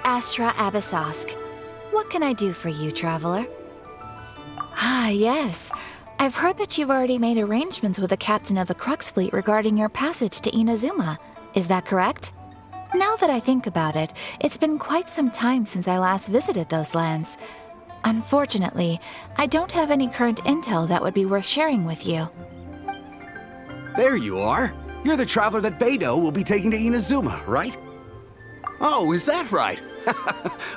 Astra Abyssosk. What can I do for you, traveler? Ah, yes. I've heard that you've already made arrangements with the captain of the Crux Fleet regarding your passage to Inazuma. Is that correct? Now that I think about it, it's been quite some time since I last visited those lands. Unfortunately, I don't have any current intel that would be worth sharing with you. There you are. You're the traveler that Beidou will be taking to Inazuma, right? Oh, is that right?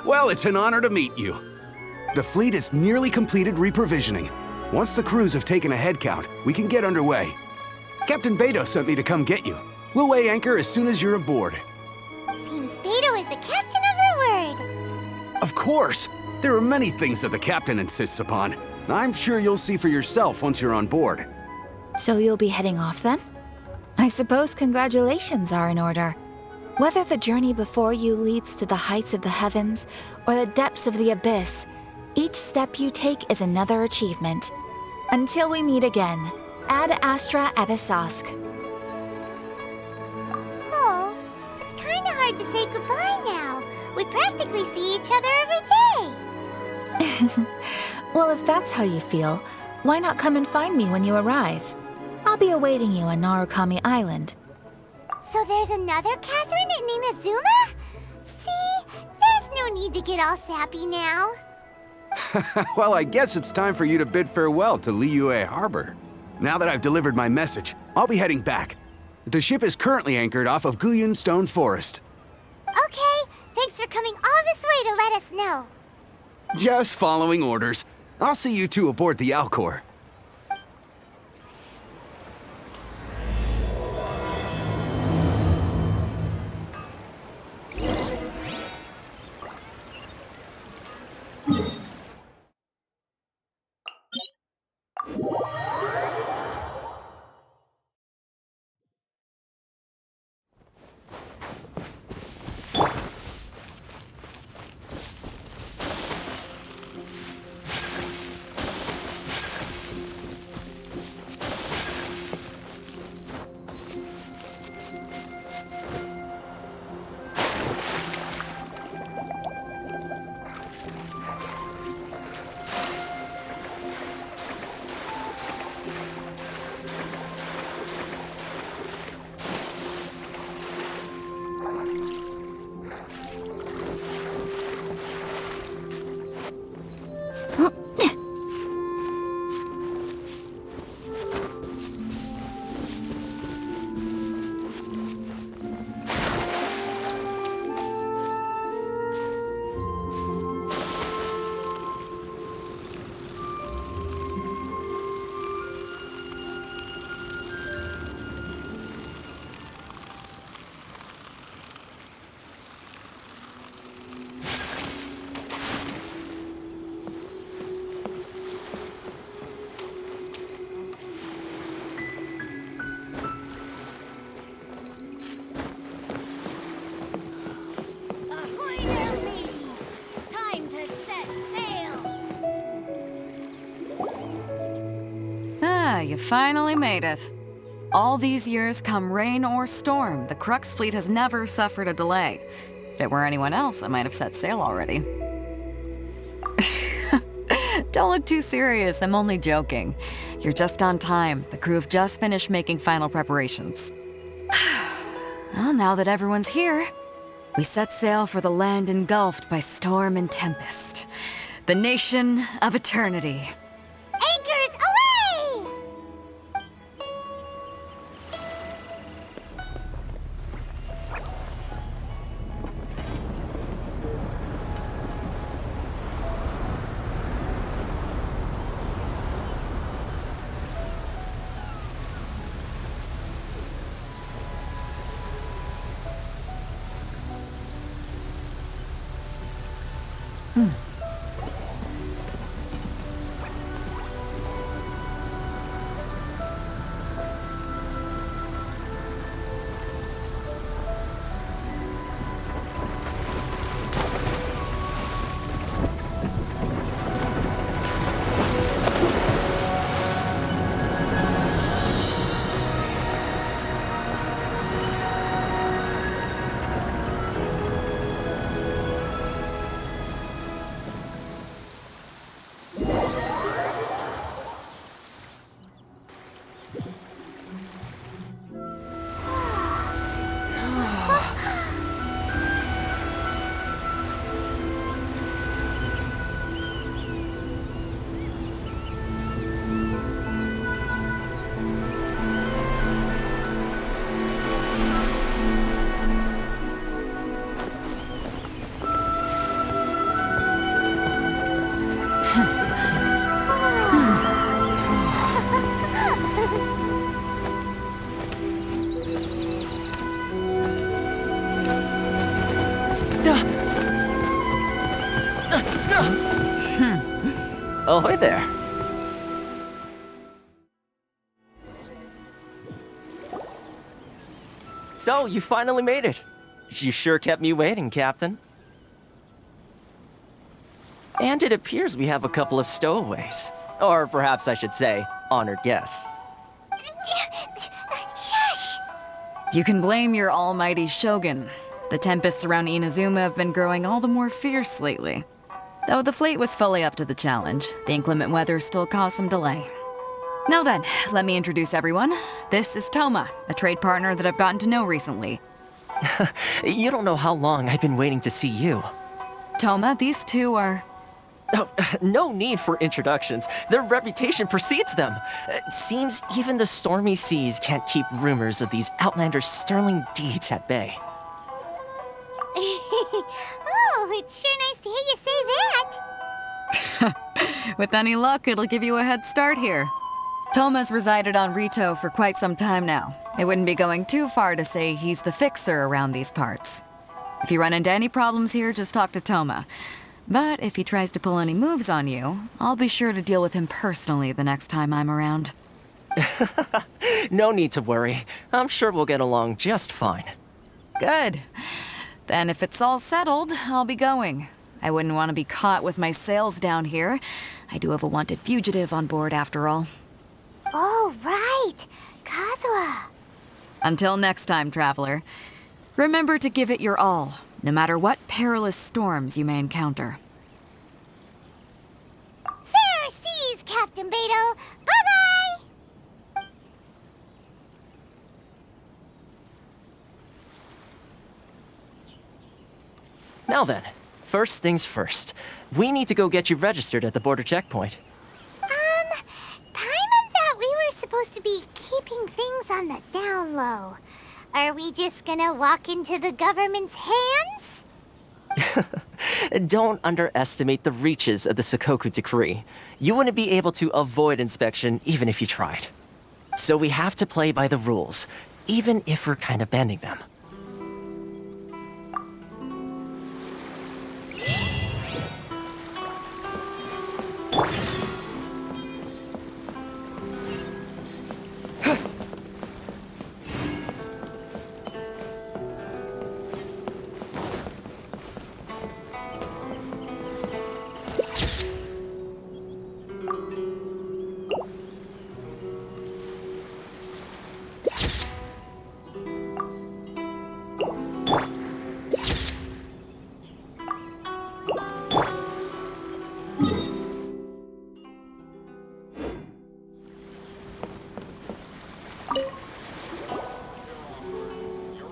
Well, it's an honor to meet you. The fleet is nearly completed reprovisioning. Once the crews have taken a head count, we can get underway. Captain Beidou sent me to come get you. We'll weigh anchor as soon as you're aboard. Seems Beidou is the captain of her word. Of course! There are many things that the captain insists upon. I'm sure you'll see for yourself once you're on board. So you'll be heading off then? I suppose congratulations are in order. Whether the journey before you leads to the heights of the heavens or the depths of the abyss, each step you take is another achievement. Until we meet again, Ad Astra Abyssosk. Oh, it's kinda hard to say goodbye now. We practically see each other every day. Well, if that's how you feel, why not come and find me when you arrive? I'll be awaiting you on Narukami Island. So there's another Catherine in Inazuma? See, there's no need to get all sappy now. Well, I guess it's time for you to bid farewell to Liyue Harbor. Now that I've delivered my message, I'll be heading back. The ship is currently anchored off of Guyun Stone Forest. Okay, thanks for coming all this way to let us know. Just following orders. I'll see you two aboard the Alcor. You finally made it. All these years, come rain or storm, the Crux Fleet has never suffered a delay. If it were anyone else, I might have set sail already. Don't look too serious, I'm only joking. You're just on time. The crew have just finished making final preparations. Well, now that everyone's here, we set sail for the land engulfed by storm and tempest. The nation of eternity. Anchors away! Ahoy there. So, you finally made it. You sure kept me waiting, Captain. And it appears we have a couple of stowaways. Or perhaps I should say, honored guests. Shush! You can blame your almighty shogun. The tempests around Inazuma have been growing all the more fierce lately. Though the fleet was fully up to the challenge, the inclement weather still caused some delay. Now then, let me introduce everyone. This is Toma, a trade partner that I've gotten to know recently. You don't know how long I've been waiting to see you. Toma, these two are... Oh, no need for introductions. Their reputation precedes them. It seems even the stormy seas can't keep rumors of these Outlanders' sterling deeds at bay. Oh, it's sure nice to hear you say that. With any luck, it'll give you a head start here. Toma's resided on Rito for quite some time now. It wouldn't be going too far to say he's the fixer around these parts. If you run into any problems here, just talk to Toma. But if he tries to pull any moves on you, I'll be sure to deal with him personally the next time I'm around. No need to worry. I'm sure we'll get along just fine. Good. Then if it's all settled, I'll be going. I wouldn't want to be caught with my sails down here. I do have a wanted fugitive on board after all. Oh, right. Kazuha. Until next time, traveler. Remember to give it your all, no matter what perilous storms you may encounter. Fair seas, Captain Beto. Bye-bye! Now then, first things first. We need to go get you registered at the border checkpoint. Paimon thought we were supposed to be keeping things on the down low. Are we just gonna walk into the government's hands? Don't underestimate the reaches of the Sakoku Decree. You wouldn't be able to avoid inspection even if you tried. So we have to play by the rules, even if we're kind of bending them.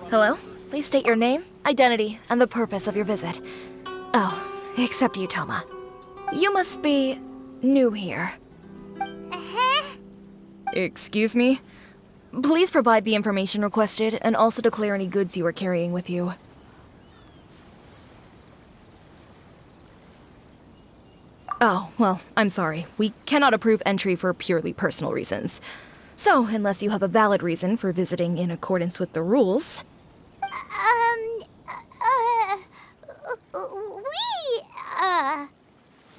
Hello? Please state your name, identity, and the purpose of your visit. Oh, except you, Toma. You must be new here. Uh-huh. Excuse me? Please provide the information requested and also declare any goods you are carrying with you. Oh, well, I'm sorry. We cannot approve entry for purely personal reasons. So, unless you have a valid reason for visiting in accordance with the rules...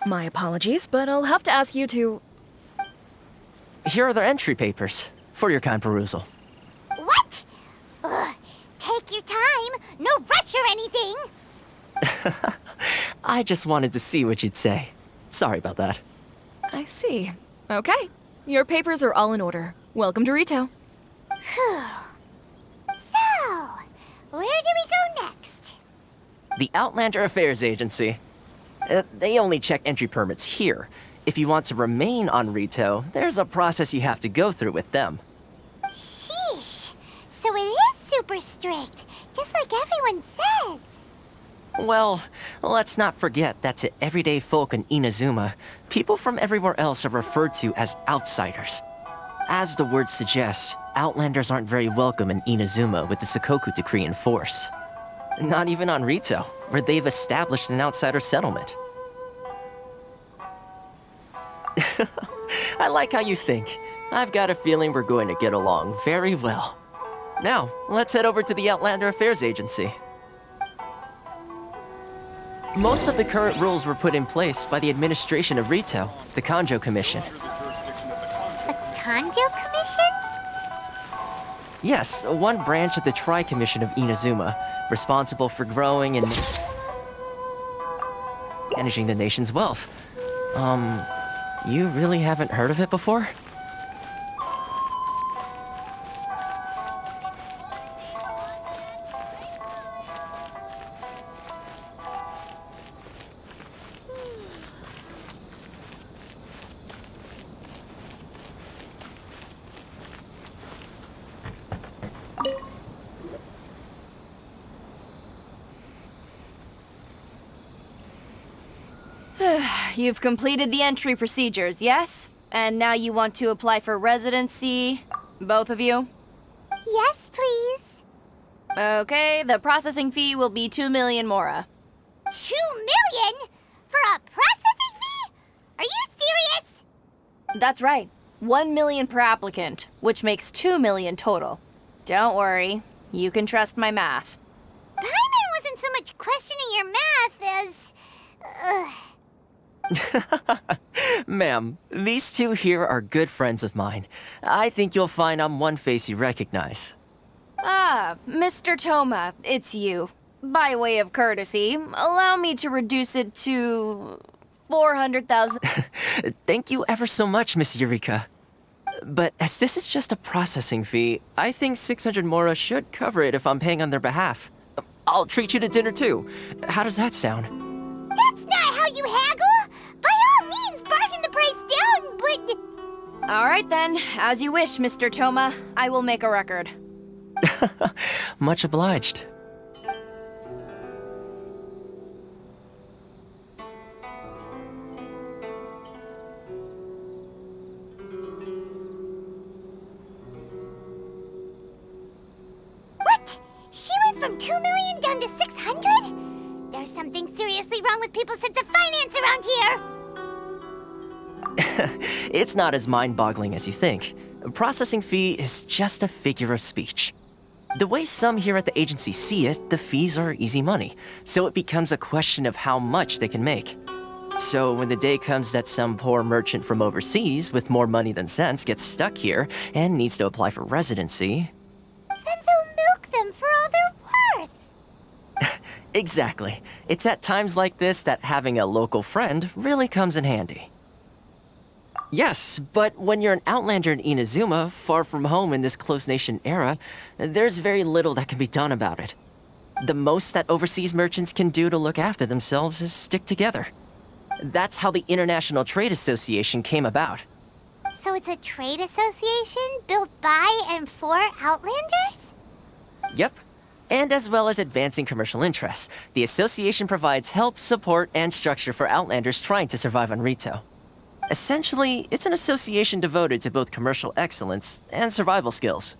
My apologies, but I'll have to ask you to... Here are their entry papers, for your kind perusal. What? Ugh, take your time. No rush or anything. I just wanted to see what you'd say. Sorry about that. I see. Okay. Your papers are all in order. Welcome to Rito. Phew. So, where do we go next? The Outlander Affairs Agency. They only check entry permits here. If you want to remain on Rito, there's a process you have to go through with them. Sheesh. So it is super strict, just like everyone says. Well, let's not forget that to everyday folk in Inazuma, people from everywhere else are referred to as outsiders. As the word suggests, Outlanders aren't very welcome in Inazuma with the Sakoku Decree in force. Not even on Rito, where they've established an outsider settlement. I like how you think. I've got a feeling we're going to get along very well. Now, let's head over to the Outlander Affairs Agency. Most of the current rules were put in place by the administration of Rito, the Kanjo Commission. The Kanjo Commission? Yes, one branch of the Tri-Commission of Inazuma, responsible for growing and managing the nation's wealth. You really haven't heard of it before? You've completed the entry procedures, yes? And now you want to apply for residency? Both of you? Yes, please. Okay, the processing fee will be 2 million mora. 2 million? For a processing fee? Are you serious? That's right. 1 million per applicant, which makes 2 million total. Don't worry, you can trust my math. Paimon wasn't so much questioning your math as... Ma'am, these two here are good friends of mine. I think you'll find I'm one face you recognize. Ah, Mr. Toma, it's you. By way of courtesy, allow me to reduce it to 400,000. Thank you ever so much, Miss Eureka. But as this is just a processing fee, I think 600 mora should cover it if I'm paying on their behalf. I'll treat you to dinner too. How does that sound? That's not how you haggle! By all means, bargain the price down, but... All right then, as you wish, Mr. Toma. I will make a record. Much obliged. What? She went from 2 million down to 600? There's something seriously wrong with people's sense of finance around here! It's not as mind-boggling as you think. A processing fee is just a figure of speech. The way some here at the agency see it, the fees are easy money, so it becomes a question of how much they can make. So when the day comes that some poor merchant from overseas with more money than sense gets stuck here and needs to apply for residency... Then they'll milk them for all they're worth! Exactly. It's at times like this that having a local friend really comes in handy. Yes, but when you're an outlander in Inazuma, far from home in this close nation era, there's very little that can be done about it. The most that overseas merchants can do to look after themselves is stick together. That's how the International Trade Association came about. So it's a trade association built by and for Outlanders? Yep. And as well as advancing commercial interests, the association provides help, support, and structure for Outlanders trying to survive on Rito. Essentially, it's an association devoted to both commercial excellence and survival skills.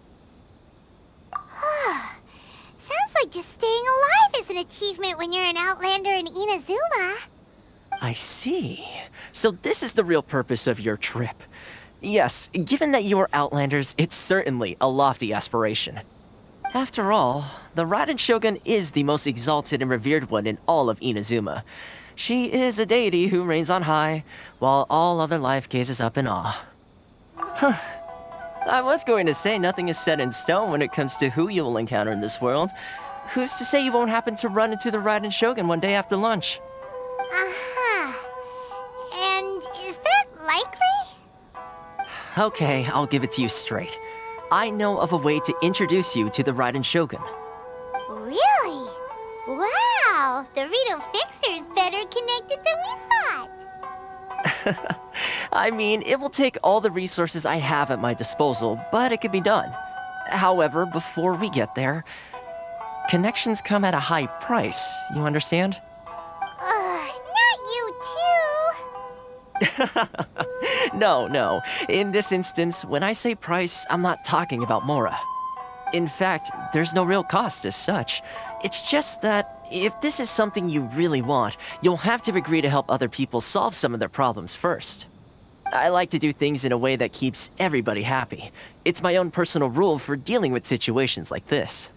Sounds like just staying alive is an achievement when you're an Outlander in Inazuma. I see. So this is the real purpose of your trip. Yes, given that you are Outlanders, it's certainly a lofty aspiration. After all, the Raiden Shogun is the most exalted and revered one in all of Inazuma. She is a deity who reigns on high, while all other life gazes up in awe. Huh. I was going to say nothing is set in stone when it comes to who you will encounter in this world. Who's to say you won't happen to run into the Raiden Shogun one day after lunch? Uh-huh. And is that likely? Okay, I'll give it to you straight. I know of a way to introduce you to the Raiden Shogun. Really? Wow, the Rito Fixer is better connected than we thought. I mean, it will take all the resources I have at my disposal, but it could be done. However, before we get there, connections come at a high price, you understand? Not you too. No. In this instance, when I say price, I'm not talking about Mora. In fact, there's no real cost as such. It's just that if this is something you really want, you'll have to agree to help other people solve some of their problems first. I like to do things in a way that keeps everybody happy. It's my own personal rule for dealing with situations like this.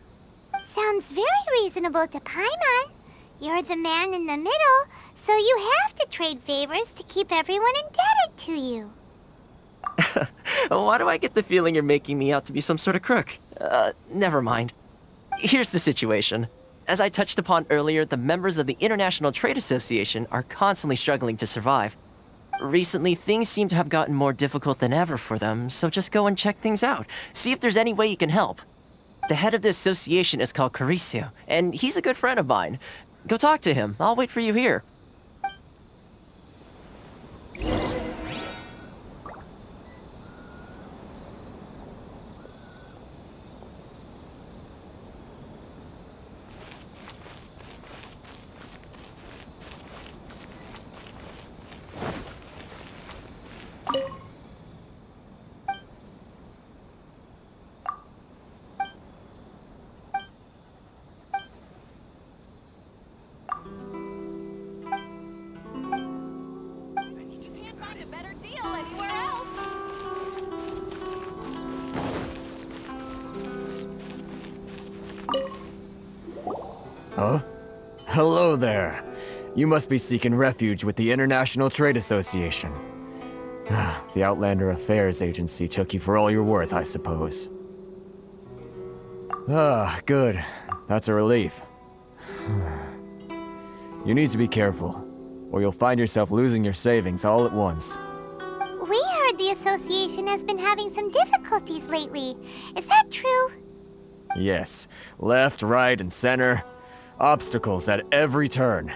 Sounds very reasonable to Paimon. You're the man in the middle, so you have to trade favors to keep everyone indebted to you. Why do I get the feeling you're making me out to be some sort of crook? Never mind. Here's the situation. As I touched upon earlier, the members of the International Trade Association are constantly struggling to survive. Recently, things seem to have gotten more difficult than ever for them, so just go and check things out. See if there's any way you can help. The head of the association is called Caricio, and he's a good friend of mine. Go talk to him. I'll wait for you here. Huh? Hello there. You must be seeking refuge with the International Trade Association. The Outlander Affairs Agency took you for all you're worth, I suppose. Ah, good. That's a relief. You need to be careful, or you'll find yourself losing your savings all at once. We heard the association has been having some difficulties lately. Is that true? Yes, left, right, and center. Obstacles at every turn.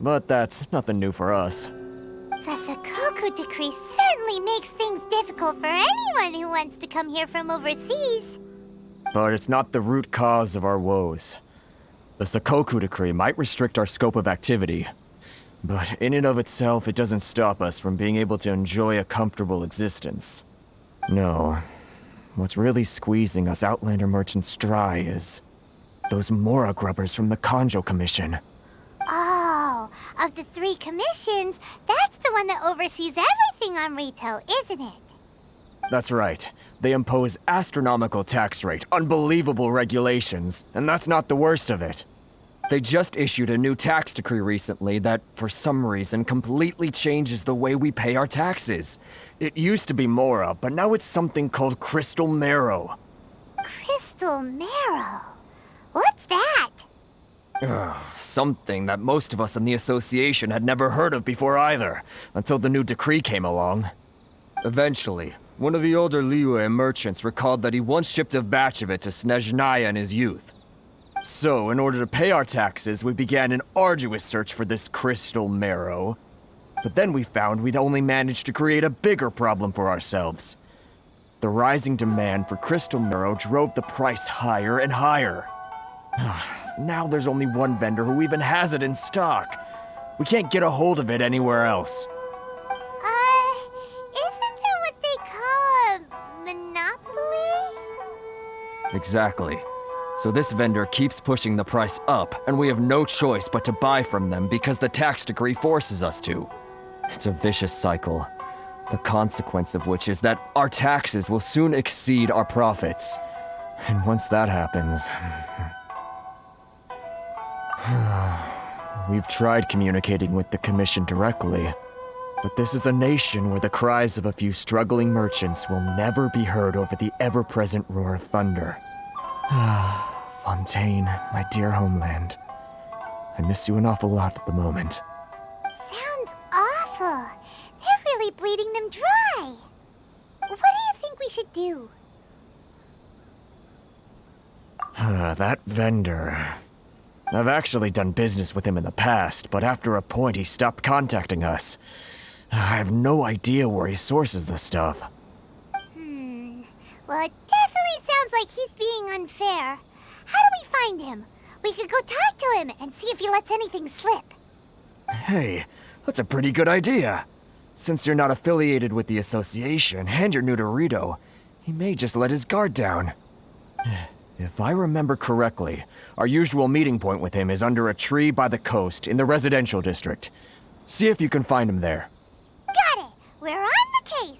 But that's nothing new for us. The Sakoku decree certainly makes things difficult for anyone who wants to come here from overseas. But it's not the root cause of our woes. The Sakoku decree might restrict our scope of activity, but in and of itself, it doesn't stop us from being able to enjoy a comfortable existence. No. What's really squeezing us Outlander merchants dry is those Mora grubbers from the Kanjo Commission. Oh, of the 3 commissions, that's the one that oversees everything on retail, isn't it? That's right. They impose astronomical tax rate, unbelievable regulations, and that's not the worst of it. They just issued a new tax decree recently that, for some reason, completely changes the way we pay our taxes. It used to be Mora, but now it's something called Crystal Marrow. Crystal Marrow? What's that? Something that most of us in the association had never heard of before either, until the new decree came along. Eventually, one of the older Liyue merchants recalled that he once shipped a batch of it to Snezhnaya in his youth. So, in order to pay our taxes, we began an arduous search for this crystal marrow. But then we found we'd only managed to create a bigger problem for ourselves. The rising demand for crystal marrow drove the price higher and higher. Now there's only one vendor who even has it in stock. We can't get a hold of it anywhere else. Isn't that what they call a monopoly? Exactly. So this vendor keeps pushing the price up, and we have no choice but to buy from them because the tax decree forces us to. It's a vicious cycle, the consequence of which is that our taxes will soon exceed our profits. And once that happens... We've tried communicating with the Commission directly, but this is a nation where the cries of a few struggling merchants will never be heard over the ever-present roar of thunder. Fontaine, my dear homeland. I miss you an awful lot at the moment. Sounds awful. They're really bleeding them dry. What do you think we should do? That vendor... I've actually done business with him in the past, but after a point he stopped contacting us. I have no idea where he sources the stuff. Well, it definitely sounds like he's being unfair. How do we find him? We could go talk to him and see if he lets anything slip. Hey, that's a pretty good idea. Since you're not affiliated with the association and you're new to Rito, he may just let his guard down. If I remember correctly, our usual meeting point with him is under a tree by the coast in the residential district. See if you can find him there. Got it! We're on the case!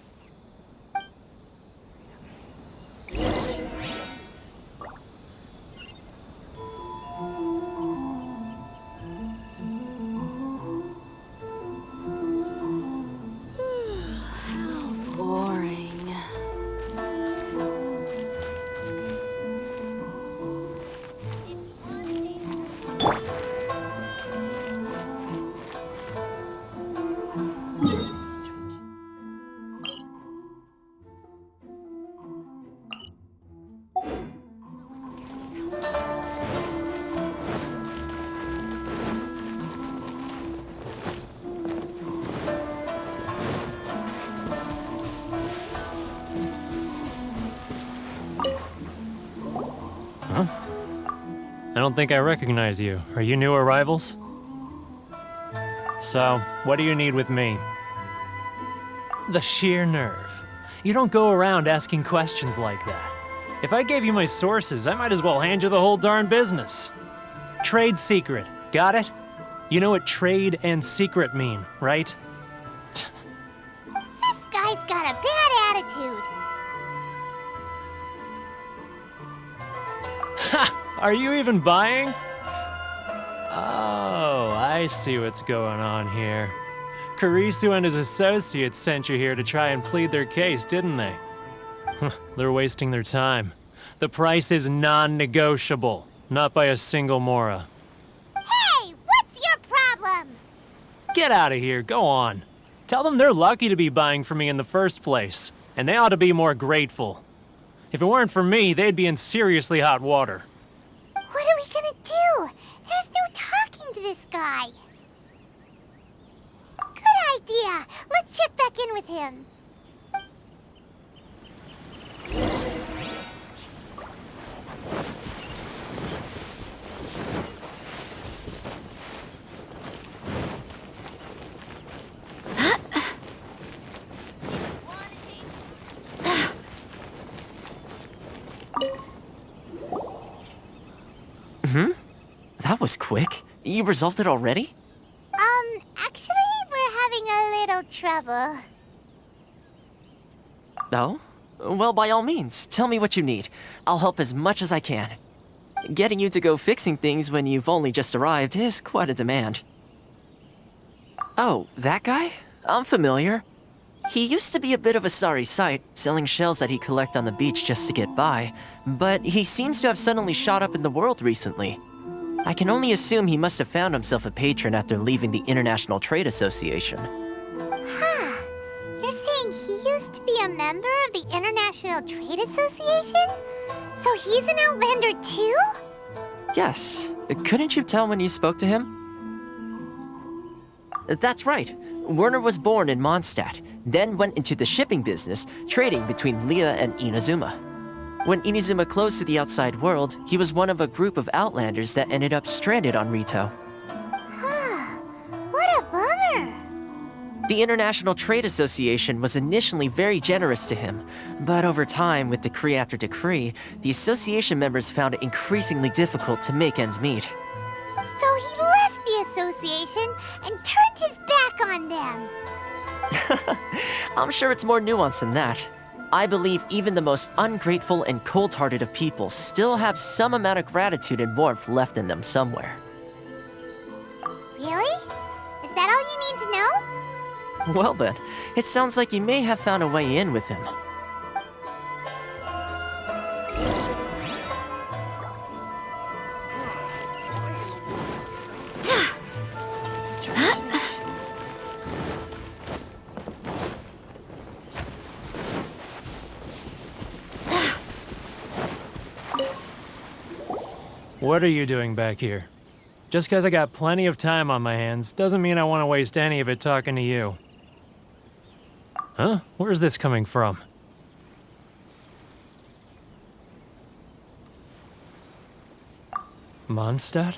I don't think I recognize you. Are you new arrivals? So, what do you need with me? The sheer nerve. You don't go around asking questions like that. If I gave you my sources, I might as well hand you the whole darn business. Trade secret, got it? You know what trade and secret mean, right? This guy's got a bad attitude. Ha! Are you even buying? Oh, I see what's going on here. Karisu and his associates sent you here to try and plead their case, didn't they? They're wasting their time. The price is non-negotiable, not by a single Mora. Hey, what's your problem? Get out of here, go on. Tell them they're lucky to be buying from me in the first place, and they ought to be more grateful. If it weren't for me, they'd be in seriously hot water. What are we gonna do? There's no talking to this guy. Good idea. Let's check back in with him. That was quick. You resolved it already? Actually, we're having a little trouble. No? Well, by all means, tell me what you need. I'll help as much as I can. Getting you to go fixing things when you've only just arrived is quite a demand. Oh, that guy? I'm familiar. He used to be a bit of a sorry sight, selling shells that he'd collect on the beach just to get by, but he seems to have suddenly shot up in the world recently. I can only assume he must have found himself a patron after leaving the International Trade Association. Huh. You're saying he used to be a member of the International Trade Association? So he's an Outlander too? Yes. Couldn't you tell when you spoke to him? That's right. Werner was born in Mondstadt, then went into the shipping business, trading between Leah and Inazuma. When Inazuma closed to the outside world, he was one of a group of Outlanders that ended up stranded on Rito. What a bummer. The International Trade Association was initially very generous to him, but over time, with decree after decree, the association members found it increasingly difficult to make ends meet. So he left the association and turned his back on them. I'm sure it's more nuanced than that. I believe even the most ungrateful and cold-hearted of people still have some amount of gratitude and warmth left in them somewhere. Really? Is that all you need to know? Well then, it sounds like you may have found a way in with him. What are you doing back here? Just because I got plenty of time on my hands doesn't mean I want to waste any of it talking to you. Huh? Where's this coming from? Mondstadt?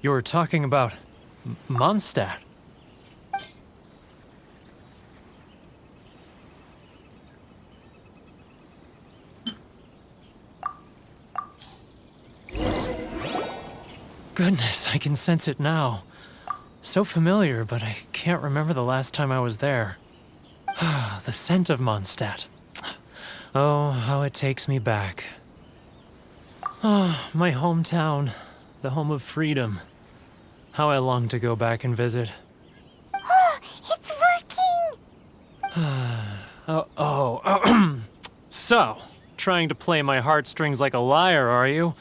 You were talking about Mondstadt. Goodness, I can sense it now. So familiar, but I can't remember the last time I was there. The scent of Mondstadt. Oh, how it takes me back. Oh, my hometown, the home of freedom. How I long to go back and visit. Oh, it's working! So, trying to play my heartstrings like a liar, are you?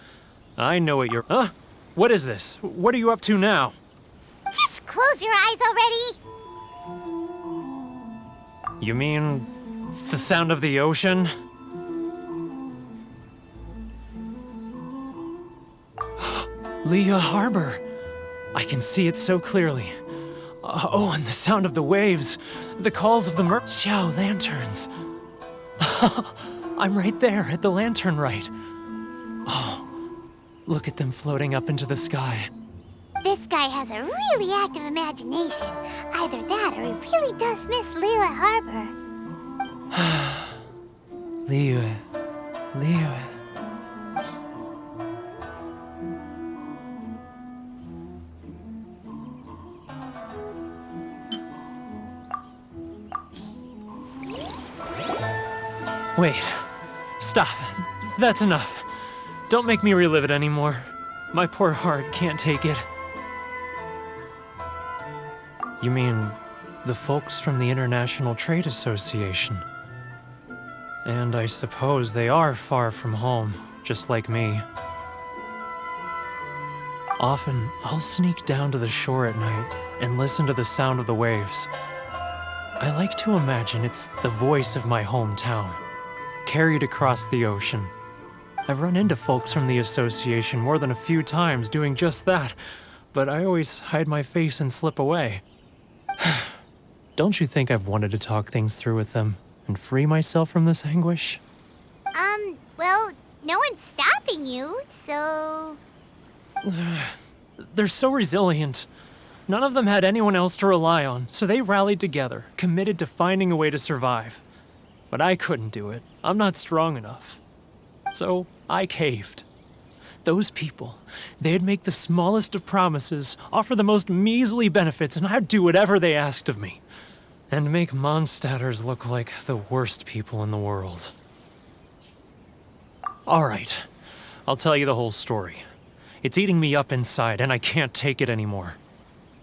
I know what you're... Huh? What is this? What are you up to now? Just close your eyes already! You mean... the sound of the ocean? Leah Harbor! I can see it so clearly. Oh, and the sound of the waves. The calls of the Xiao lanterns. I'm right there at the lantern right. Oh, Look at them floating up into the sky. This guy has a really active imagination. Either that or he really does miss Liyue Harbor. Liyue. Liyue. Wait. Stop. That's enough. Don't make me relive it anymore. My poor heart can't take it. You mean the folks from the International Trade Association? And I suppose they are far from home, just like me. Often, I'll sneak down to the shore at night and listen to the sound of the waves. I like to imagine it's the voice of my hometown, carried across the ocean. I've run into folks from the association more than a few times doing just that, but I always hide my face and slip away. Don't you think I've wanted to talk things through with them and free myself from this anguish? Well, no one's stopping you, so... They're so resilient. None of them had anyone else to rely on, so they rallied together, committed to finding a way to survive. But I couldn't do it. I'm not strong enough. So I caved. Those people, they'd make the smallest of promises, offer the most measly benefits, and I'd do whatever they asked of me. And make Mondstadters look like the worst people in the world. All right, I'll tell you the whole story. It's eating me up inside, and I can't take it anymore.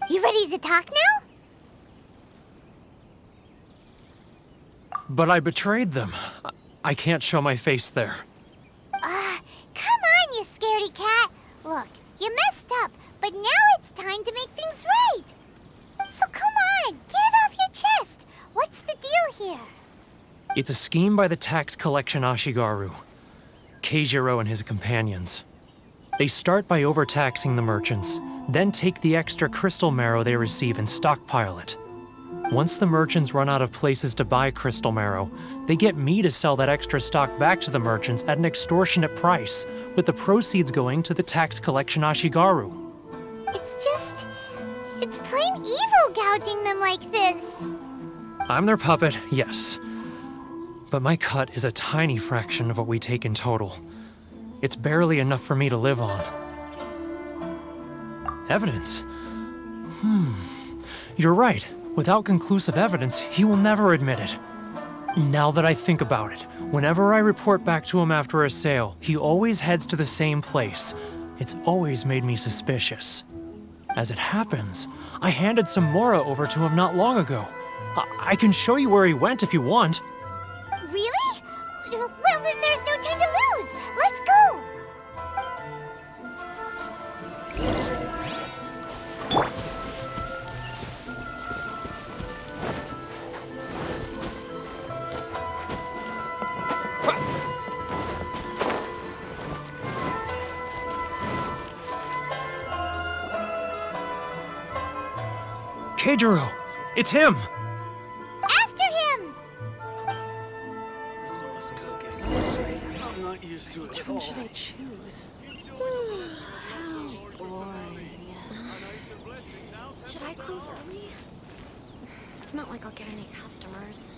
You ready to talk now? But I betrayed them. I can't show my face there. Come on, you scaredy cat. Look, you messed up, but now it's time to make things right. So come on, get it off your chest. What's the deal here? It's a scheme by the tax collection Ashigaru, Keijiro and his companions. They start by overtaxing the merchants, then take the extra crystal marrow they receive and stockpile it. Once the merchants run out of places to buy crystal marrow, they get me to sell that extra stock back to the merchants at an extortionate price, with the proceeds going to the tax collection Ashigaru. It's plain evil gouging them like this. I'm their puppet, yes. But my cut is a tiny fraction of what we take in total. It's barely enough for me to live on. Evidence? You're right. Without conclusive evidence, he will never admit it. Now that I think about it, whenever I report back to him after a sale, he always heads to the same place. It's always made me suspicious. As it happens, I handed some Mora over to him not long ago. I can show you where he went if you want. Really? Well, then there's no time to lose. Let's go. Keijiro! It's him! After him! I'm not used to it at all. Should I choose? How boring. Should I close early? It's not like I'll get any customers.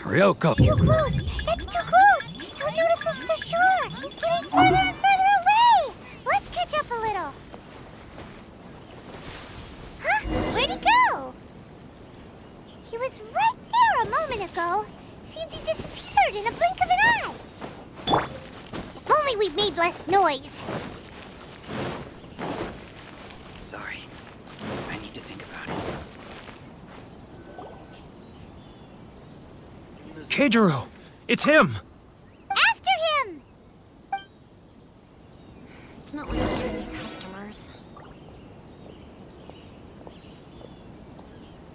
Ryoko. Too close! That's too close! He'll notice us for sure! He's getting further and further away! Let's catch up a little. Huh? Where'd he go? He was right there a moment ago. Seems he disappeared in a blink of an eye. If only we'd made less noise. Sorry. I need to think about it. Keijiro! It's him! After him! It's not like I'll get any customers.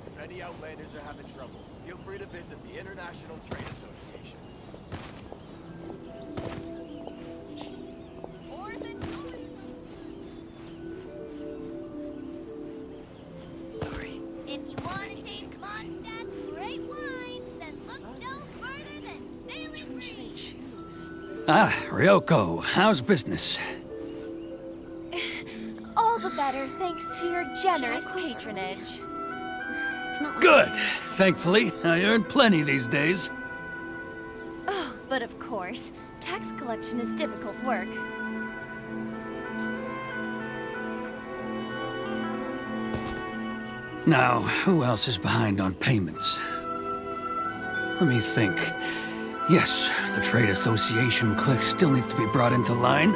If any Outlanders are having trouble, feel free to visit the International Trade Association. Ah, Ryoko, how's business? All the better thanks to your generous patronage. It's not like Good. Thankfully, I earn plenty these days. Oh, but of course, tax collection is difficult work. Now, who else is behind on payments? Let me think. Yes, the Trade Association clique still needs to be brought into line.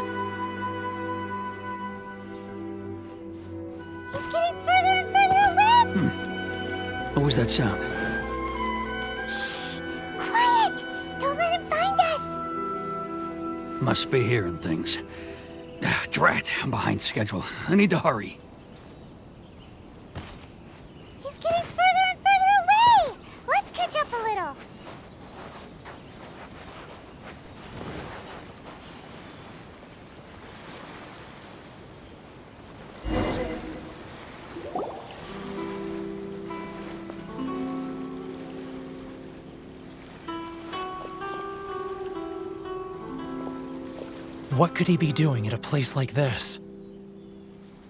He's getting further and further away! What was that sound? Shh! Quiet! Don't let him find us! Must be hearing things. Drat, I'm behind schedule. I need to hurry. He's getting further and further away! Let's catch up a little. What could he be doing at a place like this?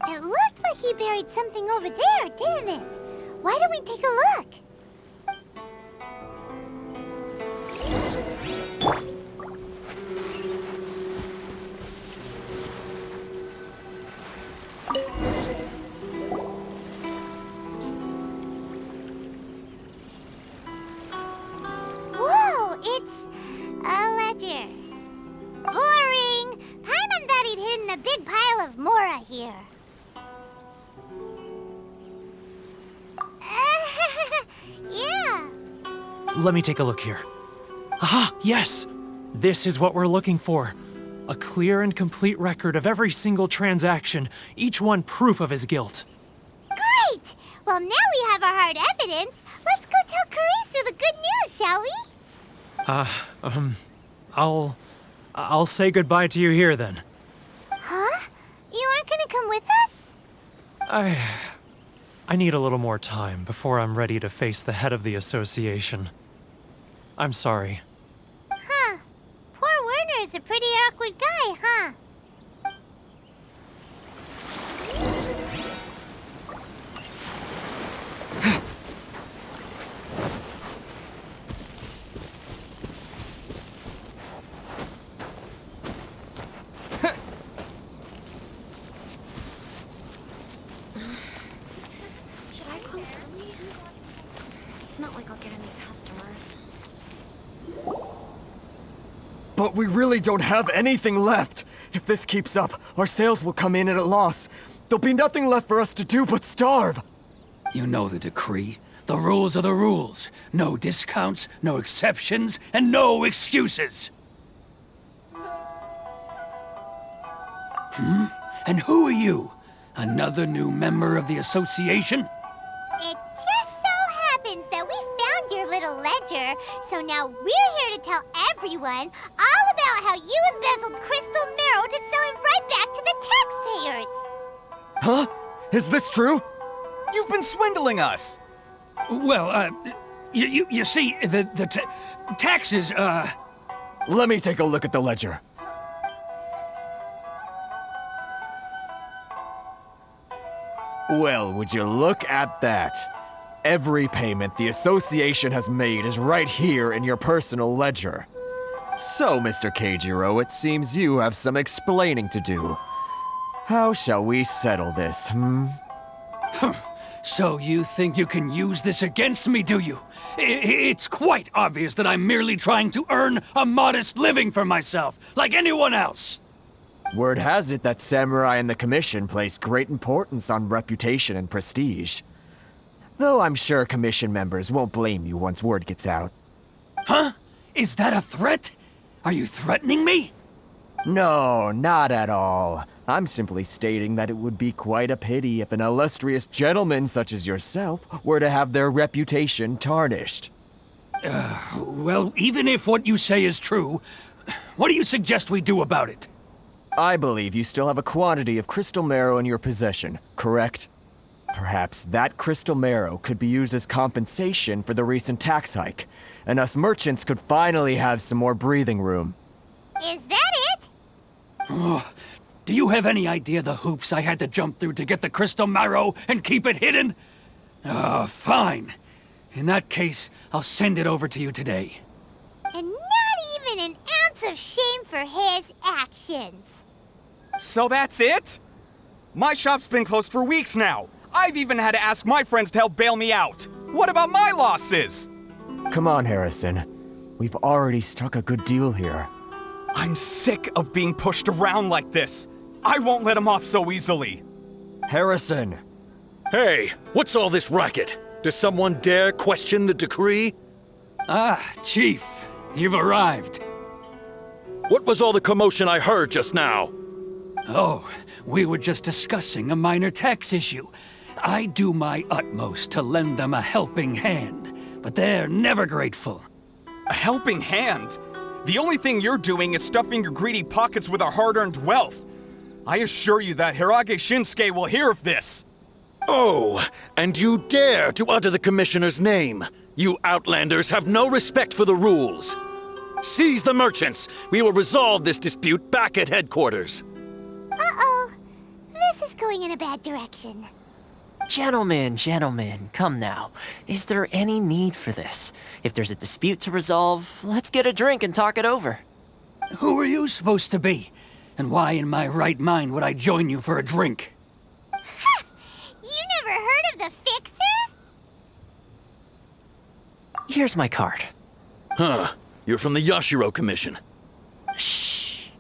It looked like he buried something over there, didn't it? Why don't we take a look? Whoa, it's a ledger. Boring! Paimon thought he'd hidden a big pile of Mora here. Yeah. Let me take a look here. Aha, yes! This is what we're looking for. A clear and complete record of every single transaction, each one proof of his guilt. Great! Well, now we have our hard evidence. Let's go tell Karisu the good news, shall we? I'll say goodbye to you here then. Huh? You aren't gonna come with us? I need a little more time before I'm ready to face the head of the association. I'm sorry. Huh. Poor Werner's a pretty awkward guy, huh? Should I close early? It's not like I'll get any customers. But we really don't have anything left. If this keeps up, our sales will come in at a loss. There'll be nothing left for us to do but starve. You know the decree. The rules are the rules. No discounts, no exceptions, and no excuses. And who are you? Another new member of the association? It just so happens that we found your little ledger, so now we're here to tell everyone all about how you embezzled crystal marrow to sell it right back to the taxpayers. Huh? Is this true? You've been swindling us! Well, you see, the taxes, Let me take a look at the ledger. Well, would you look at that? Every payment the association has made is right here in your personal ledger. So, Mr. Keijiro, it seems you have some explaining to do. How shall we settle this, So you think you can use this against me, do you? It's quite obvious that I'm merely trying to earn a modest living for myself, like anyone else. Word has it that Samurai and the Commission place great importance on reputation and prestige. Though I'm sure Commission members won't blame you once word gets out. Huh? Is that a threat? Are you threatening me? No, not at all. I'm simply stating that it would be quite a pity if an illustrious gentleman such as yourself were to have their reputation tarnished. Well, even if what you say is true, what do you suggest we do about it? I believe you still have a quantity of crystal marrow in your possession, correct? Perhaps that crystal marrow could be used as compensation for the recent tax hike, and us merchants could finally have some more breathing room. Is that it? Oh, do you have any idea the hoops I had to jump through to get the crystal marrow and keep it hidden? Fine. In that case, I'll send it over to you today. And not even an ounce of shame for his actions. So that's it? My shop's been closed for weeks now. I've even had to ask my friends to help bail me out. What about my losses? Come on, Harrison. We've already struck a good deal here. I'm sick of being pushed around like this. I won't let him off so easily. Harrison! Hey, what's all this racket? Does someone dare question the decree? Chief, you've arrived. What was all the commotion I heard just now? Oh, we were just discussing a minor tax issue. I do my utmost to lend them a helping hand, but they're never grateful. A helping hand? The only thing you're doing is stuffing your greedy pockets with our hard-earned wealth. I assure you that Hirage Shinsuke will hear of this. Oh, and you dare to utter the Commissioner's name. You Outlanders have no respect for the rules. Seize the merchants. We will resolve this dispute back at headquarters. Uh-oh. This is going in a bad direction. Gentlemen, come now. Is there any need for this? If there's a dispute to resolve, let's get a drink and talk it over. Who are you supposed to be? And why in my right mind would I join you for a drink? Ha! You never heard of the Fixer? Here's my card. Huh. You're from the Yashiro Commission. Shh.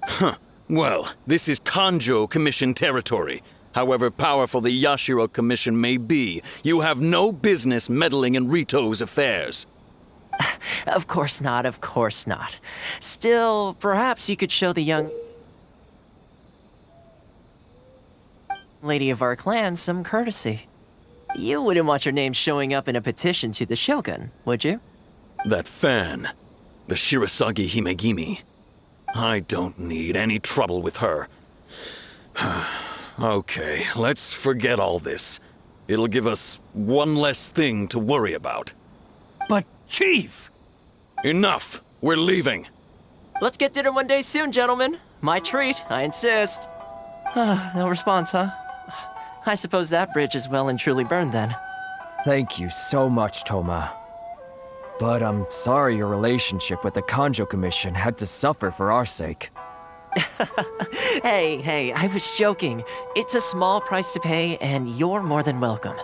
Huh. Well, this is Kanjo Commission territory. However powerful the Yashiro Commission may be, you have no business meddling in Rito's affairs. Of course not. Still, perhaps you could show the young lady of our clan some courtesy. You wouldn't want your name showing up in a petition to the Shogun, would you? That fan, the Shirasagi Himegimi. I don't need any trouble with her. Okay, let's forget all this. It'll give us one less thing to worry about. But, Chief! Enough! We're leaving. Let's get dinner one day soon, gentlemen. My treat, I insist. No response, huh? I suppose that bridge is well and truly burned then. Thank you so much, Toma. But I'm sorry your relationship with the Kanjo Commission had to suffer for our sake. Hey, I was joking. It's a small price to pay, and you're more than welcome.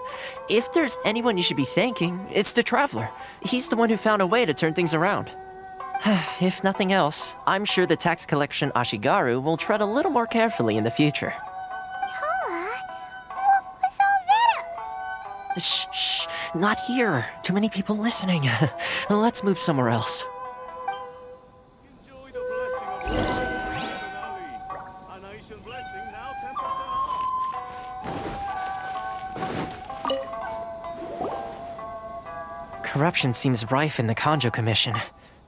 If there's anyone you should be thanking, it's the Traveler. He's the one who found a way to turn things around. If nothing else, I'm sure the tax collection Ashigaru will tread a little more carefully in the future. Toma, what was all that? Shh, not here. Too many people listening. Let's move somewhere else. Enjoy the blessing of the personality. An Asian blessing now 10% off. Corruption seems rife in the Kanjo Commission.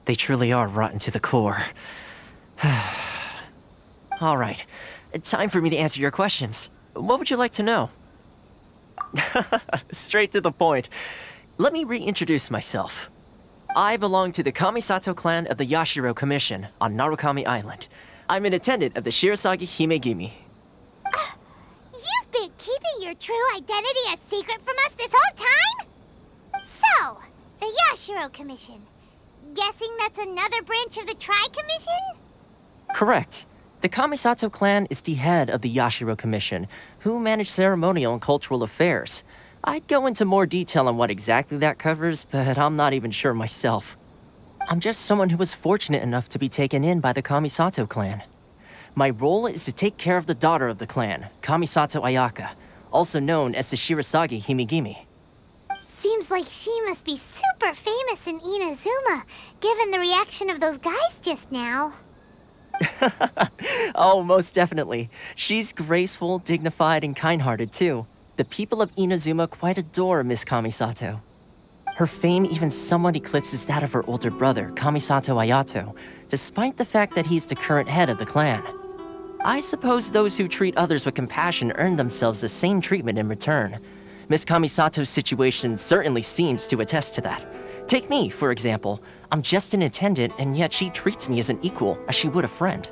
They truly are rotten to the core. All right, time for me to answer your questions. What would you like to know? Straight to the point. Let me reintroduce myself. I belong to the Kamisato clan of the Yashiro Commission on Narukami Island. I'm an attendant of the Shirasagi Himegimi. You've been keeping your true identity a secret from us this whole time? So, the Yashiro Commission. Guessing that's another branch of the Tri-Commission? Correct. The Kamisato clan is the head of the Yashiro Commission, who manage ceremonial and cultural affairs. I'd go into more detail on what exactly that covers, but I'm not even sure myself. I'm just someone who was fortunate enough to be taken in by the Kamisato clan. My role is to take care of the daughter of the clan, Kamisato Ayaka, also known as the Shirasagi Himegimi. Seems like she must be super famous in Inazuma, given the reaction of those guys just now. Oh, most definitely. She's graceful, dignified, and kind-hearted, too. The people of Inazuma quite adore Miss Kamisato. Her fame even somewhat eclipses that of her older brother, Kamisato Ayato, despite the fact that he's the current head of the clan. I suppose those who treat others with compassion earn themselves the same treatment in return. Miss Kamisato's situation certainly seems to attest to that. Take me, for example. I'm just an attendant, and yet she treats me as an equal, as she would a friend.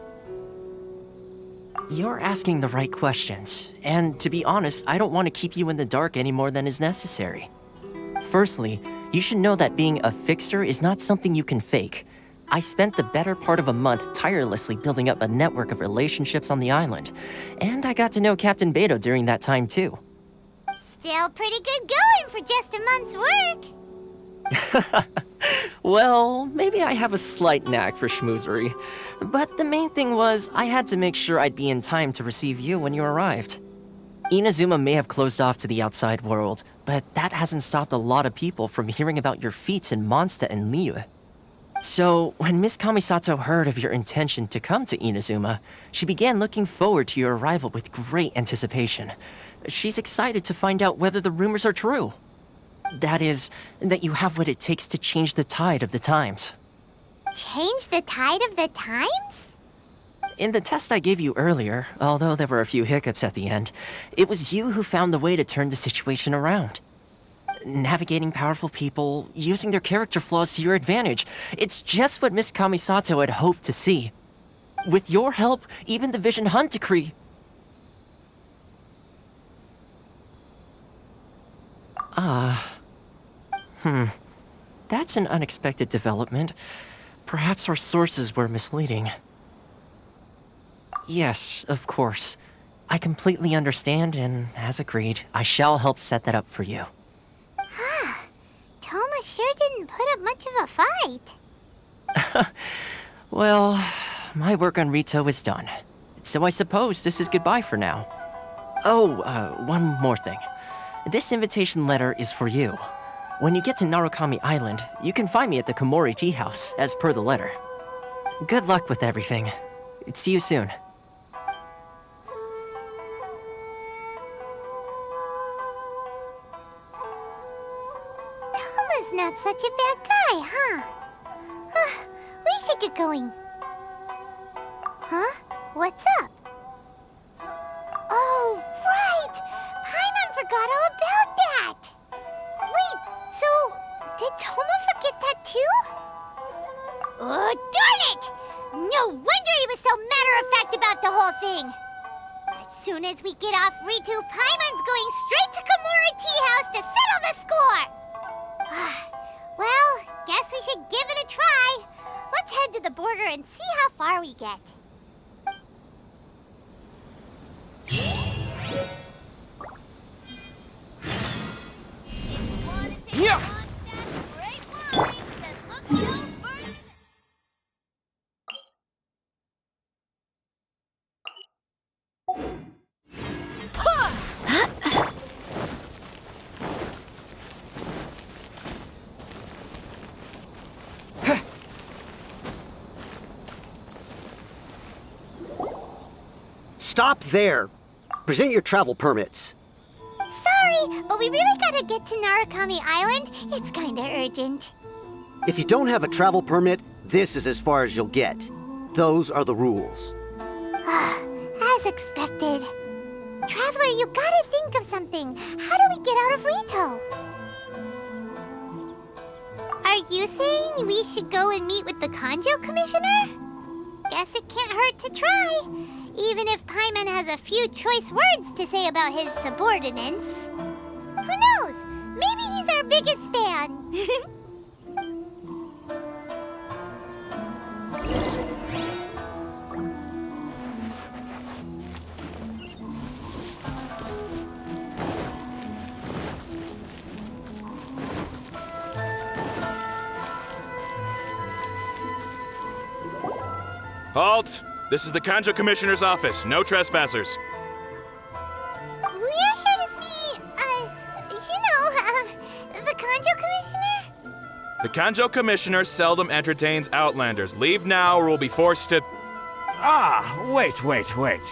You're asking the right questions, and to be honest, I don't want to keep you in the dark any more than is necessary. Firstly, you should know that being a fixer is not something you can fake. I spent the better part of a month tirelessly building up a network of relationships on the island, and I got to know Captain Beto during that time too. Still pretty good going for just a month's work. Well, maybe I have a slight knack for schmoozery, but the main thing was I had to make sure I'd be in time to receive you when you arrived. Inazuma may have closed off to the outside world, but that hasn't stopped a lot of people from hearing about your feats in Mondstadt and Liyue. So, when Miss Kamisato heard of your intention to come to Inazuma, she began looking forward to your arrival with great anticipation. She's excited to find out whether the rumors are true. That is, that you have what it takes to change the tide of the times. Change the tide of the times? In the test I gave you earlier, although there were a few hiccups at the end, it was you who found the way to turn the situation around. Navigating powerful people, using their character flaws to your advantage. It's just what Miss Kamisato had hoped to see. With your help, even the Vision Hunt Decree... That's an unexpected development. Perhaps our sources were misleading. Yes, of course. I completely understand, and as agreed, I shall help set that up for you. Toma sure didn't put up much of a fight. Well, my work on Rito is done. So I suppose this is goodbye for now. Oh, one more thing. This invitation letter is for you. When you get to Narukami Island, you can find me at the Komori Tea House, as per the letter. Good luck with everything. See you soon. Toma's not such a bad guy, huh? We should get going. Huh? What's up? Oh, right! Paimon forgot all about that! Wait, so did Toma forget that too? Oh, darn it! No wonder he was so matter-of-fact about the whole thing! As soon as we get off Ritu, Paimon's going straight to Komori Tea House to settle the score! Well, guess we should give it a try. Let's head to the border and see how far we get. Yeah! Stop there! Present your travel permits. Sorry, but we really gotta get to Narukami Island. It's kinda urgent. If you don't have a travel permit, this is as far as you'll get. Those are the rules. As expected. Traveler, you gotta think of something. How do we get out of Rito? Are you saying we should go and meet with the Kanjo Commissioner? Guess it can't hurt to try. Even if Paimon has a few choice words to say about his subordinates. Who knows? Maybe he's our biggest fan. Halt! This is the Kanjo Commissioner's office. No trespassers. We're here to see, the Kanjo Commissioner? The Kanjo Commissioner seldom entertains Outlanders. Leave now or we'll be forced to... Wait.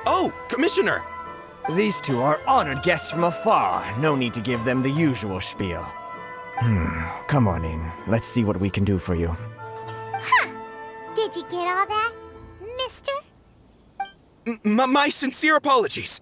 Oh, Commissioner! These two are honored guests from afar. No need to give them the usual spiel. Come on in. Let's see what we can do for you. Did you get all that, mister? My sincere apologies.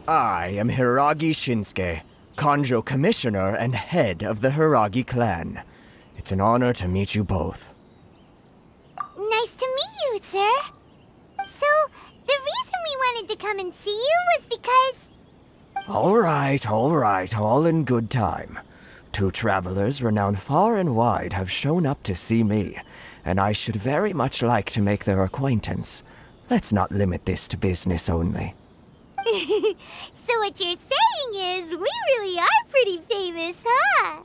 I am Hiragi Shinsuke, Kanjo Commissioner and head of the Hiragi clan. It's an honor to meet you both. Nice to meet you, sir. So, the reason we wanted to come and see you was because... All right, all in good time. 2 travelers renowned far and wide have shown up to see me, and I should very much like to make their acquaintance. Let's not limit this to business only. So what you're saying is, we really are pretty famous, huh?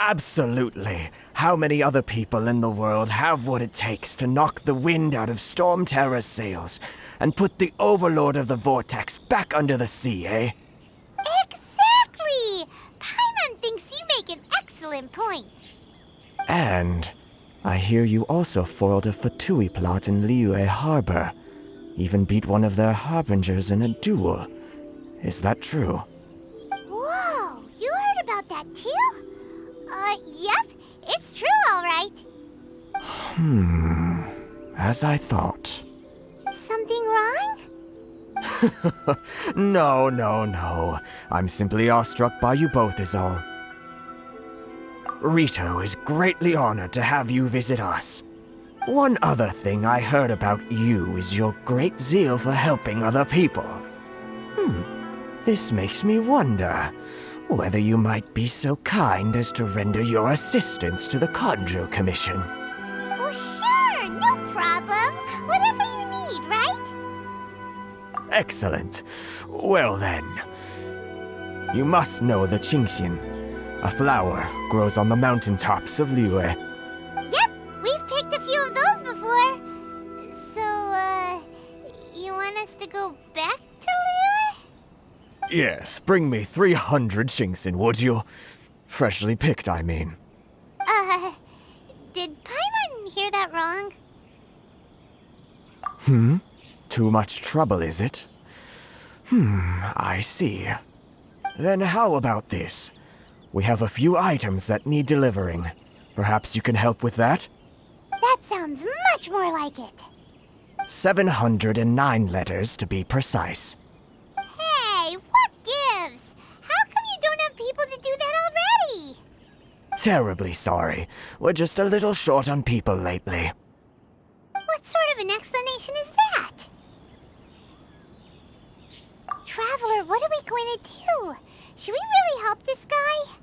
Absolutely. How many other people in the world have what it takes to knock the wind out of Storm Terror's sails and put the Overlord of the Vortex back under the sea, eh? Exactly! Paimon thinks you make an excellent point. And I hear you also foiled a Fatui plot in Liyue Harbor. Even beat one of their harbingers in a duel. Is that true? Whoa, you heard about that too? Yep, it's true, all right. As I thought. Something wrong? No. I'm simply awestruck by you both is all. Rito is greatly honored to have you visit us. One other thing I heard about you is your great zeal for helping other people. This makes me wonder whether you might be so kind as to render your assistance to the Kanjo Commission. Well, sure, no problem. Whatever you need, right? Excellent. Well then, you must know the Qingxian. A flower grows on the mountaintops of Liyue. Yep, we've picked a few of those before. So, you want us to go back to Liyue? Yes, bring me 300 Qingxian, would you? Freshly picked, I mean. Did Paimon hear that wrong? Too much trouble, is it? I see. Then how about this? We have a few items that need delivering. Perhaps you can help with that? That sounds much more like it. 709 letters to be precise. Hey, what gives? How come you don't have people to do that already? Terribly sorry. We're just a little short on people lately. What sort of an explanation is that? Traveler, what are we going to do? Should we really help this guy?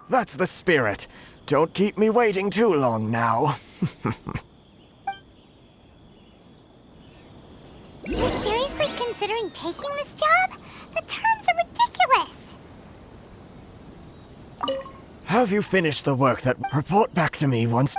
That's the spirit. Don't keep me waiting too long now. You're seriously considering taking this job? The terms are ridiculous. Have you finished the work that report back to me once?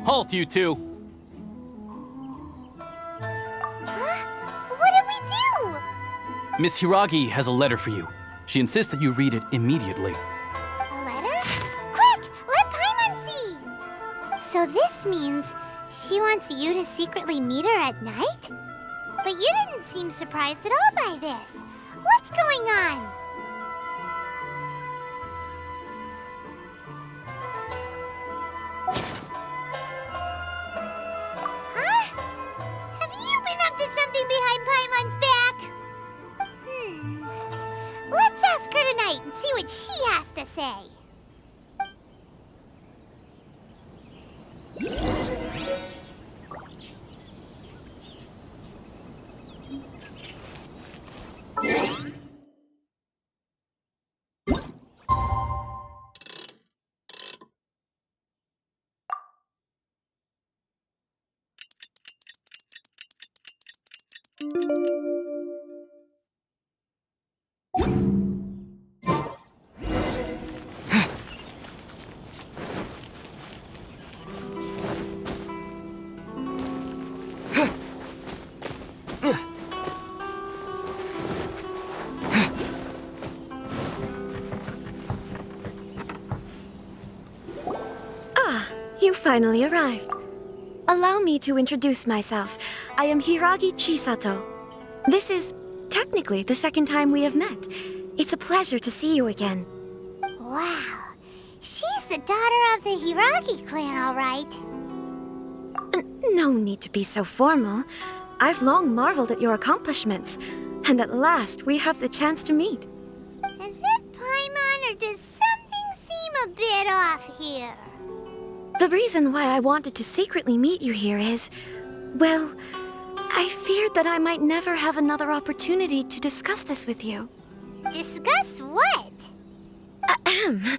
Halt, you two! Huh? What did we do? Miss Hiragi has a letter for you. She insists that you read it immediately. A letter? Quick, let Paimon see! So this means she wants you to secretly meet her at night? But you didn't seem surprised at all by this. What's going on? Huh? Have you been up to something behind Paimon's back? Let's ask her tonight and see what she has to say. You finally arrived. Allow me to introduce myself. I am Hiragi Chisato. This is technically the second time we have met. It's a pleasure to see you again. Wow. She's the daughter of the Hiragi clan, all right. No need to be so formal. I've long marveled at your accomplishments, and at last we have the chance to meet. Is it Paimon, or does something seem a bit off here? The reason why I wanted to secretly meet you here is, well, I feared that I might never have another opportunity to discuss this with you. Discuss what? Ahem.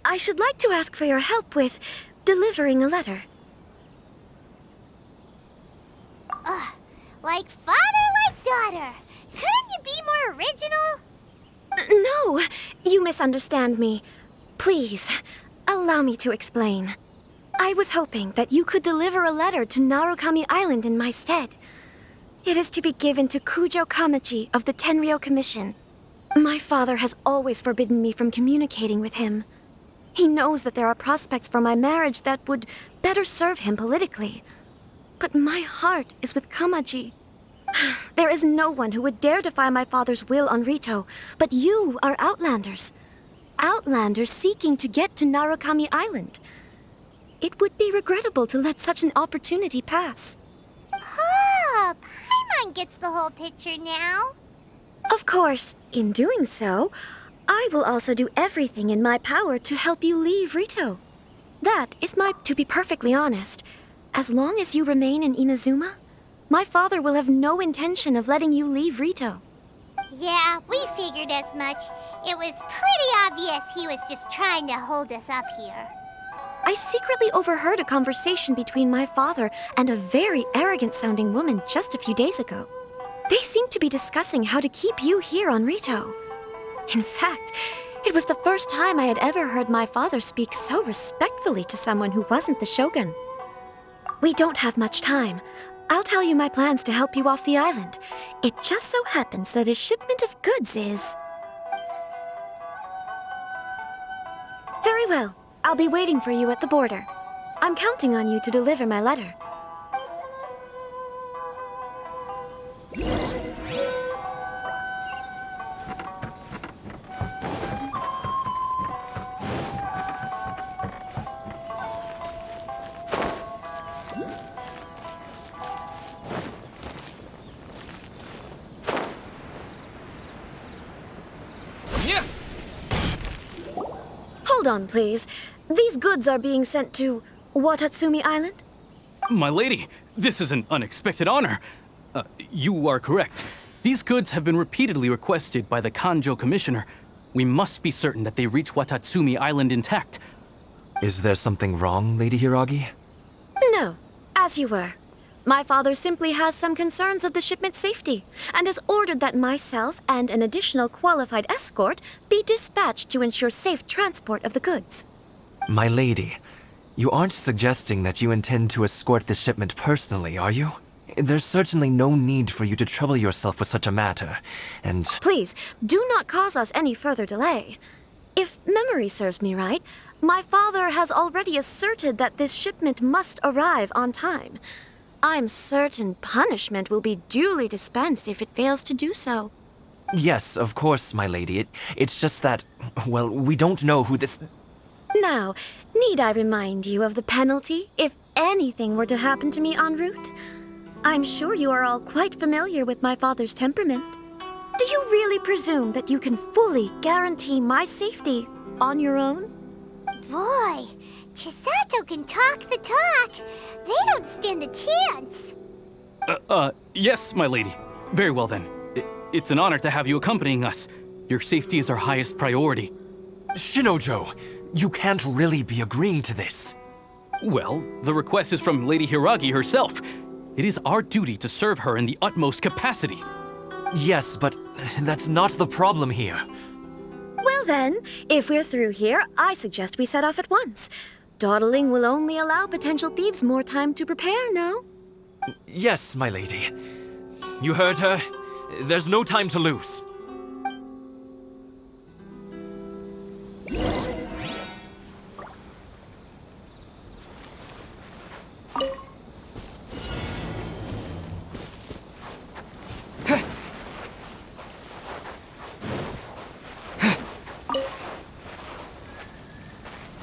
I should like to ask for your help with delivering a letter. Like father, like daughter. Couldn't you be more original? No, you misunderstand me. Please, allow me to explain. I was hoping that you could deliver a letter to Narukami Island in my stead. It is to be given to Kujo Kamachi of the Tenryou Commission. My father has always forbidden me from communicating with him. He knows that there are prospects for my marriage that would better serve him politically. But my heart is with Kamaji. There is no one who would dare defy my father's will on Rito, but you are Outlanders. Outlanders seeking to get to Narukami Island. It would be regrettable to let such an opportunity pass. Oh, Paimon gets the whole picture now. Of course, in doing so, I will also do everything in my power to help you leave Rito. That is my... To be perfectly honest, as long as you remain in Inazuma, my father will have no intention of letting you leave Rito. Yeah, we figured as much. It was pretty obvious he was just trying to hold us up here. I secretly overheard a conversation between my father and a very arrogant-sounding woman just a few days ago. They seemed to be discussing how to keep you here on Rito. In fact, it was the first time I had ever heard my father speak so respectfully to someone who wasn't the shogun. We don't have much time. I'll tell you my plans to help you off the island. It just so happens that a shipment of goods is... Very well. I'll be waiting for you at the border. I'm counting on you to deliver my letter. Hold on, please. These goods are being sent to Watatsumi Island? My lady, this is an unexpected honor. You are correct. These goods have been repeatedly requested by the Kanjo Commissioner. We must be certain that they reach Watatsumi Island intact. Is there something wrong, Lady Hiragi? No, as you were. My father simply has some concerns of the shipment's safety, and has ordered that myself and an additional qualified escort be dispatched to ensure safe transport of the goods. My lady, you aren't suggesting that you intend to escort this shipment personally, are you? There's certainly no need for you to trouble yourself with such a matter, and... Please, do not cause us any further delay. If memory serves me right, my father has already asserted that this shipment must arrive on time. I'm certain punishment will be duly dispensed if it fails to do so. Yes, of course, my lady. It's just that, well, we don't know who this... Now, need I remind you of the penalty if anything were to happen to me en route? I'm sure you are all quite familiar with my father's temperament. Do you really presume that you can fully guarantee my safety on your own? Boy, Chisato can talk the talk. They don't stand a chance. Yes, my lady. Very well then. It's an honor to have you accompanying us. Your safety is our highest priority. Shinojo, you can't really be agreeing to this. Well, the request is from Lady Hiragi herself. It is our duty to serve her in the utmost capacity. Yes, but that's not the problem here. Well then, if we're through here, I suggest we set off at once. Dawdling will only allow potential thieves more time to prepare, no? Yes, my lady. You heard her. There's no time to lose.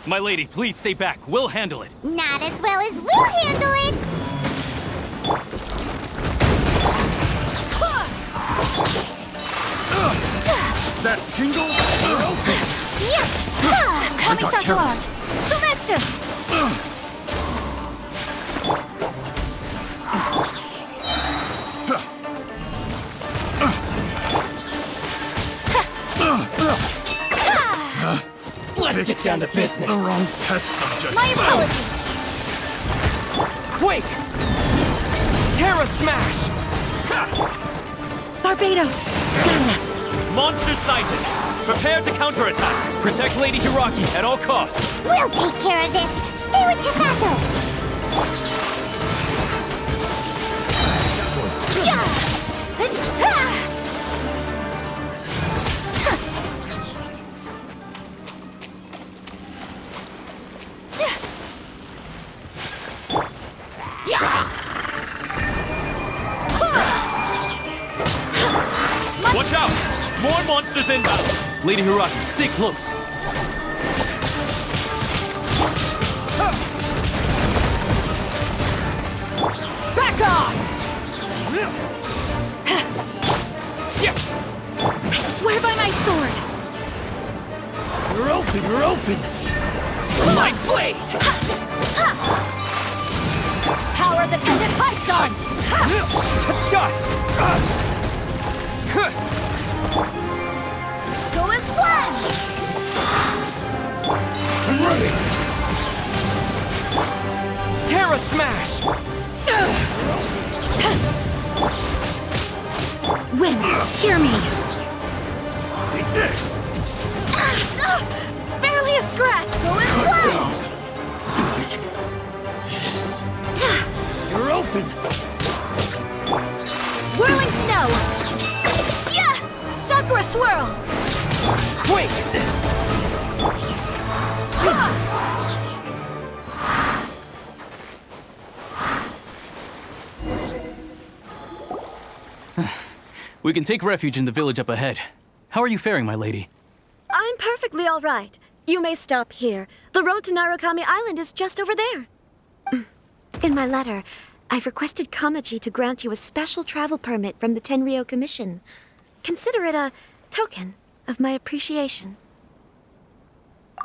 My lady, please stay back. We'll handle it. Not as well as we'll handle it! That tingle? Kamisato out! Sumetsu! Let's get down to business. The wrong test subject. My apologies! Quake! Terra Smash! Barbados! Got us! Monster sighted! Prepare to counterattack! Protect Lady Hiragi at all costs. We'll take care of this! Stay with Chisato! Watch out! More monsters inbound! Lady Hiragi, stay close. Back off! I swear by my sword! You're open! My blade! Power that ended Python! To dust! Go as one! I'm ready! Terra Smash! Wind, hear me! Take this! Barely a scratch! Go as one! Yes. You're open! Whirling snow! Yeah! Sakura swirl! Quake! We can take refuge in the village up ahead. How are you faring, my lady? I'm perfectly all right. You may stop here. The road to Narukami Island is just over there. In my letter, I've requested Kamaji to grant you a special travel permit from the Tenryou Commission. Consider it a token of my appreciation.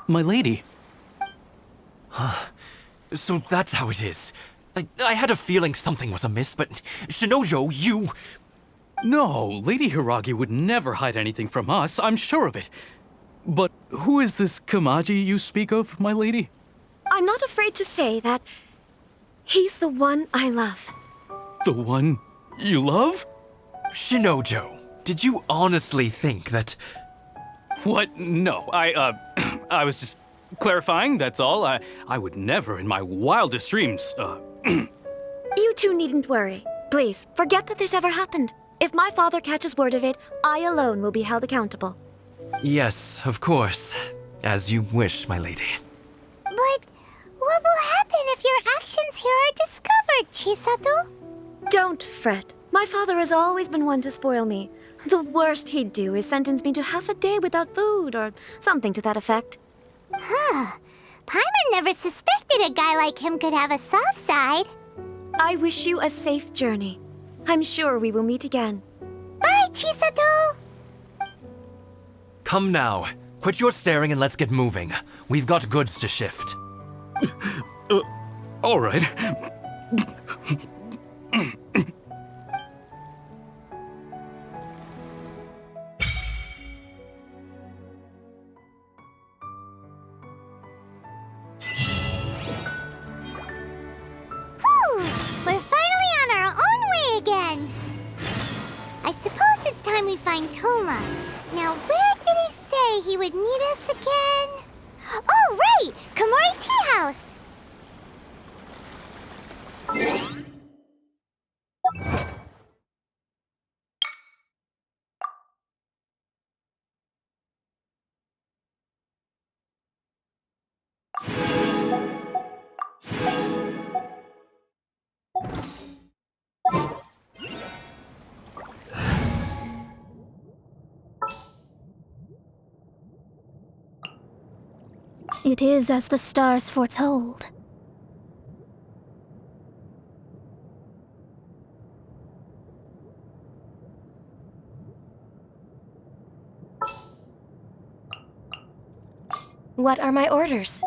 My lady. So that's how it is. I had a feeling something was amiss, but Shinojo, you... No, Lady Hiragi would never hide anything from us, I'm sure of it. But who is this Kamaji you speak of, my lady? I'm not afraid to say that he's the one I love. The one you love? Shinojo, did you honestly think that... What? No, I was just clarifying, that's all. I would never in my wildest dreams, You two needn't worry. Please, forget that this ever happened. If my father catches word of it, I alone will be held accountable. Yes, of course. As you wish, my lady. But what will happen if your actions here are discovered, Chisato? Don't fret. My father has always been one to spoil me. The worst he'd do is sentence me to half a day without food, or something to that effect. Huh. Paimon never suspected a guy like him could have a soft side. I wish you a safe journey. I'm sure we will meet again. Bye, Chisato! Come now. Quit your staring and let's get moving. We've got goods to shift. all right. We're finally on our It is as the stars foretold. What are my orders?